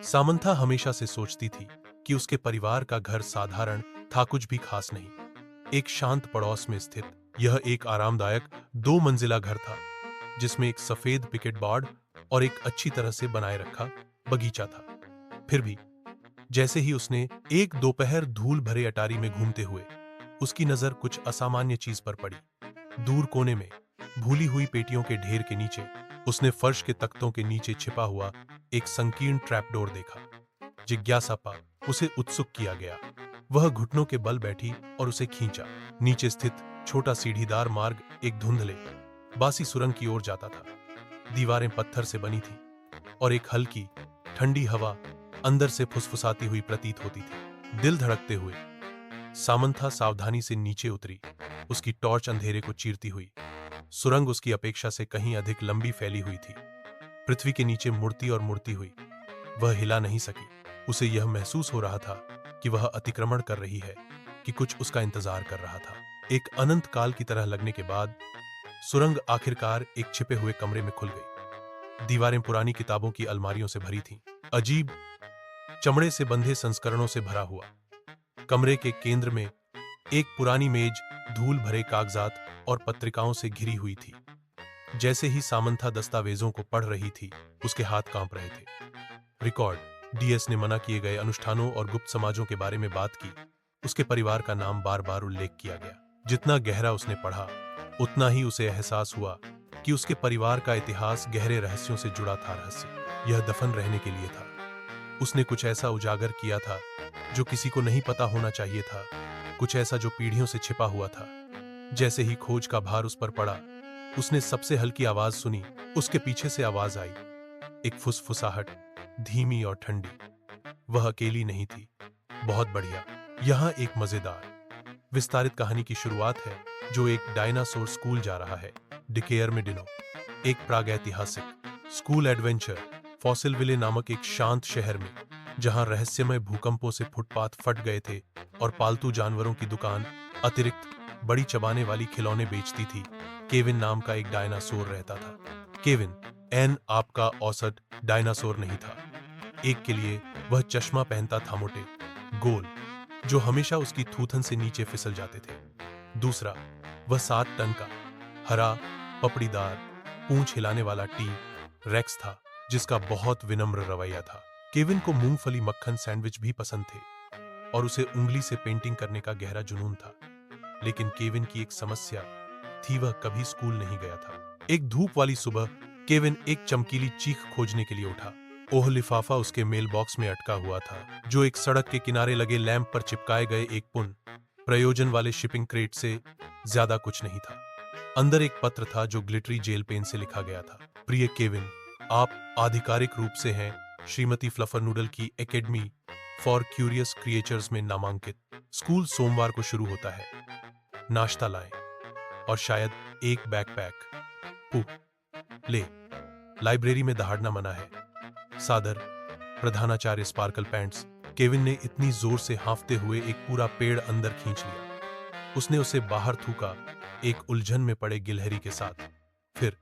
Samantha हमेशा से सोचती थी कि उसके परिवार का घर साधारण था, कुछ भी खास नहीं। एक शांत पड़ोस में स्थित यह एक आरामदायक 2 मंजिला घर था, जिसमें एक सफेद पिकेट बोर्ड और एक अच्छी तरह से बनाए रखा बगीचा था। फिर भी जैसे ही उसने एक दोपहर धूल भरे अटारी में घूमते हुए उसकी नजर कुछ असामान्य चीज पर पड़ी। दूर कोने में भूली हुई पेटियों के ढेर के नीचे उसने फर्श के तख्तों के नीचे छिपा हुआ एक संकीर्ण ट्रैपडोर देखा। जिज्ञासा पा उसे उत्सुक किया गया। वह घुटनों के बल बैठी और उसे खींचा। नीचे स्थित छोटा सीढ़ीदार मार्ग एक धुंधले बासी सुरंग की ओर जाता था। दीवारें पत्थर से बनी थी और एक हल्की ठंडी हवा अंदर से फुसफुसाती हुई प्रतीत होती थी। दिल धड़कते हुए सामंथा सावधानी से नीचे उतरी, उसकी टॉर्च अंधेरे को चीरती हुई। सुरंग उसकी अपेक्षा से कहीं अधिक लंबी फैली हुई थी। पृथ्वी के नीचे मुड़ती और मुड़ती हुई वह हिला नहीं सकी। उसे यह महसूस हो रहा था कि वह अतिक्रमण कर रही है, कि कुछ उसका इंतजार कर रहा था। एक अनंत काल की तरह लगने के बाद सुरंग आखिरकार एक छिपे हुए कमरे में खुल गई। दीवारें पुरानी किताबों की अलमारियों से भरी थीं, अजीब चमड़े से बंधे संस्करणों से भरा हुआ। कमरे के केंद्र में एक पुरानी मेज धूल भरे कागजात और पत्रिकाओं से घिरी हुई थी। जैसे ही सामंथा दस्तावेजों को पढ़ रही थी, उसके हाथ कांप रहे थे। रिकॉर्ड, डीएस ने मना किए गए अनुष्ठानों और गुप्त समाजों के बारे में बात की। उसके परिवार का नाम बार बार उल्लेख किया गया। जितना गहरा उसने पढ़ा, उतना ही उसे एहसास हुआ कि उसके परिवार का इतिहास गहरे रहस्यों से जुड़ा था। रहस्य यह दफन रहने के लिए था। उसने कुछ ऐसा उजागर किया था जो किसी को नहीं पता होना चाहिए था, कुछ ऐसा जो पीढ़ियों से छिपा हुआ था। जैसे ही खोज का भार उस पर पड़ा, उसने सबसे हल्की आवाज सुनी। उसके पीछे से आवाज आई, एक फुसफुसाहट, धीमी और ठंडी। वह अकेली नहीं थी। बहुत बढ़िया। यहां एक मजेदार विस्तारित कहानी की शुरुआत है, जो एक डायनासोर स्कूल जा रहा है। डिकेयर में डिनो, एक प्रागैतिहासिक स्कूल एडवेंचर फॉसिलविले नामक एक शांत शहर में, जहां रहस्यमय भूकंपों से फुटपाथ फट गए थे और पालतू जानवरों की दुकान अतिरिक्त बड़ी चबाने वाली खिलौने बेचती थी। केविन नाम का एक डायनासोर रहता था। केविन एन आपका औसत डायनासोर नहीं था। एक के लिए वह चश्मा पहनता था, मोटे गोल, जो हमेशा उसकी थूथन से नीचे फिसल जाते थे। दूसरा, वह 7 टन का हरा पपड़ीदार पूंछ हिलाने वाला टी रेक्स था, जिसका बहुत विनम्र रवैया था। केविन को मूंगफली मक्खन सैंडविच भी पसंद थे और उसे उंगली से पेंटिंग करने का गहरा जुनून था। लेकिन केविन की एक समस्या थी, वह कभी स्कूल नहीं गया था। एक धूप वाली सुबह केविन एक चमकीली चीख खोजने के लिए उठा। ओह, लिफाफा उसके मेल बॉक्स में अटका हुआ था, जो एक सड़क के किनारे लगे लैंप पर चिपकाए गए एक पुनः प्रयोजन वाले शिपिंग क्रेट से ज्यादा कुछ नहीं था। अंदर एक पत्र था जो ग्लिटरी जेल पेन से लिखा गया था। प्रिय केविन, आप आधिकारिक रूप से हैं श्रीमती फ्लफरनूडल की एकेडमी फॉर क्यूरियस क्रिएचर्स में नामांकित। स्कूल सोमवार को शुरू होता है। नाश्ता लाएं और शायद एक बैकपैक। ले, लाइब्रेरी में दहाड़ना मना है। सादर, प्रधानाचार्य स्पार्कल पैंट्स। केविन ने इतनी जोर से हांफते हुए एक पूरा पेड़ अंदर खींच लिया। उसने उसे बाहर थूका, एक उलझन में पड़े गिलहरी के साथ। फिर